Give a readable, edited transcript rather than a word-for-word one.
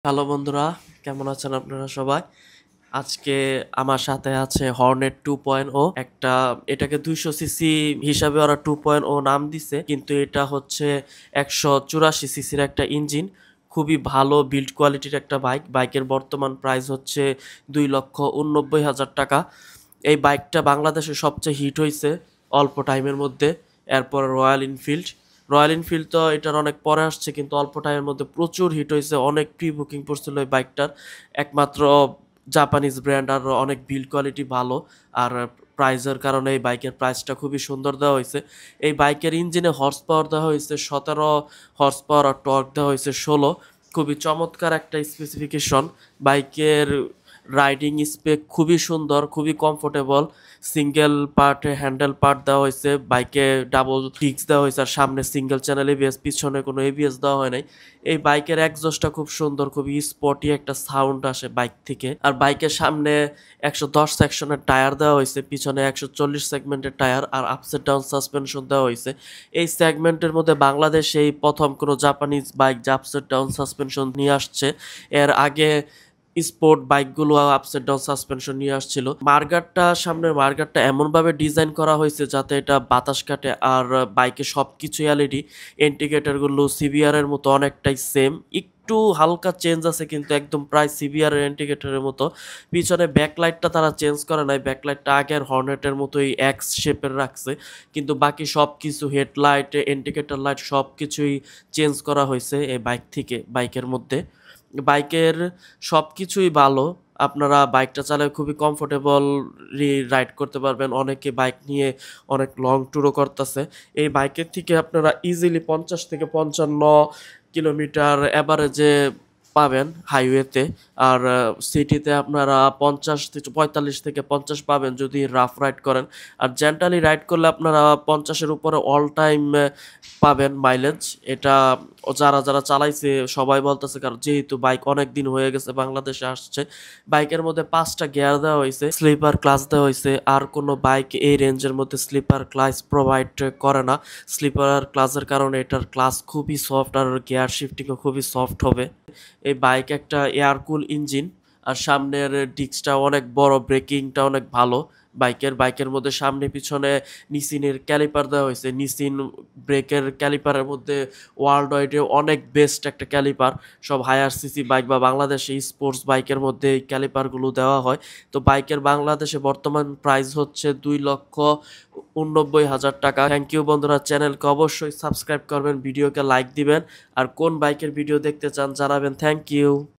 Hello বন্ধুরা, কেমন আছেন আপনারা সবাই? আজকে আমার সাথে আছে হর্নেট 2.0 একটা। এটাকে 200 সিসি হিসাবে ওরা 2.0 নাম দিছে, কিন্তু এটা হচ্ছে 184 সিসির একটা ইঞ্জিন। খুবই ভালো বিল্ড কোয়ালিটির একটা বাইক। বাইকের বর্তমান প্রাইস হচ্ছে 2,89,000 টাকা। এই বাইকটা বাংলাদেশে সবচেয়ে হিট হয়েছে অল্প টাইমের মধ্যে। এরপর রয়্যাল এনফিল্ড তো এটার অনেক পরে আসছে, কিন্তু অল্প টাইমের মধ্যে প্রচুর হিট হয়েছে। অনেক প্রি বুকিং পড়ছিল এই বাইকটার। একমাত্র জাপানিজ ব্র্যান্ড, আর অনেক বিল্ড কোয়ালিটি ভালো। আর প্রাইজের কারণে এই বাইকের প্রাইসটা খুবই সুন্দর দেওয়া হয়েছে। এই বাইকের ইঞ্জিনে হর্স পাওয়ার দেওয়া হয়েছে 17 হর্স পাওয়ার, আর টর্ক দেওয়া হয়েছে 16। খুবই চমৎকার একটা স্পেসিফিকেশন। বাইকের রাইডিং স্পেক খুবই সুন্দর, খুবই কমফোর্টেবল। সিঙ্গেল পার্টে হ্যান্ডেল পার্ট দেওয়া হয়েছে, বাইকে ডাবল ডিস্ক দেওয়া হয়েছে, আর সামনে সিঙ্গেল চ্যানেল এবিএস, পিছনে কোনো এবিএস দেওয়া হয় নাই। এই বাইকের এক্সজস্টটা খুব সুন্দর, খুবই স্পটি একটা সাউন্ড আসে বাইক থেকে। আর বাইকের সামনে 110 সেকশনের টায়ার দেওয়া হয়েছে, পিছনে 140 সেগমেন্টের টায়ার, আর আপসাইড ডাউন সাসপেনশন দেওয়া হয়েছে। এই সেগমেন্টের মধ্যে বাংলাদেশে এই প্রথম কোনো জাপানিজ বাইক যা আপসাইড ডাউন সাসপেনশন নিয়ে আসছে। এর আগে স্পোর্ট বাইকগুলো আপসাইড ডাউন সাসপেনশন নিয়ে আসছিল। সামনের মার্গারটা এমনভাবে ডিজাইন করা হয়েছে যাতে এটা বাতাস কাটে। আর বাইকে সবকিছু এলইডি। ইন্ডিকেটরগুলো সিবিআর এর মতো অনেকটাই সেম, একটু হালকা চেঞ্জ আছে, কিন্তু একদম প্রায় সিবিআর এর ইন্ডিকেটরের মতো। পিছনে ব্যাকলাইটটা তারা চেঞ্জ করে নাই, ব্যাকলাইটটা আগের হর্নেটের মতোই এক্স শেপের রাখছে। কিন্তু বাকি সব কিছু হেডলাইট, ইন্ডিকেটর লাইট সব কিছুই চেঞ্জ করা হয়েছে এই বাইকের মধ্যে। বাইকের সব কিছুই ভালো। আপনারা বাইকটা চালায় খুবই কমফোর্টেবল রাইড করতে পারবেন। অনেকে বাইক নিয়ে অনেক লং ট্যুরও করতেছে। এই বাইকের থেকে আপনারা ইজিলি 50 থেকে 55 কিলোমিটার অ্যাভারেজে পাবেন হাইওয়েতে। আর সিটিতে আপনারা 45 থেকে 50 পাবেন যদি রাফ রাইড করেন। আর জেন্টালি রাইড করলে আপনারা 50-এর উপরে অল টাইম পাবেন মাইলেজ। এটা যারা যারা চালাইছে সবাই বলতেছে, কারণ যেহেতু বাইক অনেক দিন হয়ে গেছে বাংলাদেশে আসছে। বাইকের মধ্যে 5টা গিয়ার দেওয়া হয়েছে, স্লিপার ক্লাচ দেওয়া হয়েছে। আর কোনো বাইক এই রেঞ্জের মধ্যে স্লিপার ক্লাচ প্রোভাইড করে না। স্লিপার ক্লাচের কারণে এটার ক্লাচ খুবই সফট, আর গিয়ার শিফটিংও খুবই সফট হবে। এই বাইক একটা এয়ারকুল ইঞ্জিন, আর সামনের ডিস্কটা অনেক বড়, ব্রেকিংটা অনেক ভালো। বাইকের মধ্যে সামনে পিছনে নিসিনের ক্যালিপার দেওয়া হয়েছে। নিসিন ব্রেকের ক্যালিপারের মধ্যে ওয়ার্ল্ড ওয়াইডে অনেক বেস্ট একটা ক্যালিপার। সব হায়ার সিসি বাইক বা বাংলাদেশে স্পোর্টস বাইকের মধ্যে এই ক্যালিপারগুলো দেওয়া হয়। তো বাইকের বাংলাদেশে বর্তমান প্রাইস হচ্ছে 2,89,000 টাকা। থ্যাংক ইউ বন্ধুরা, চ্যানেলকে অবশ্যই সাবস্ক্রাইব করবেন, ভিডিওকে লাইক দিবেন, আর কোন বাইকের ভিডিও দেখতে চান জানাবেন। Thank you.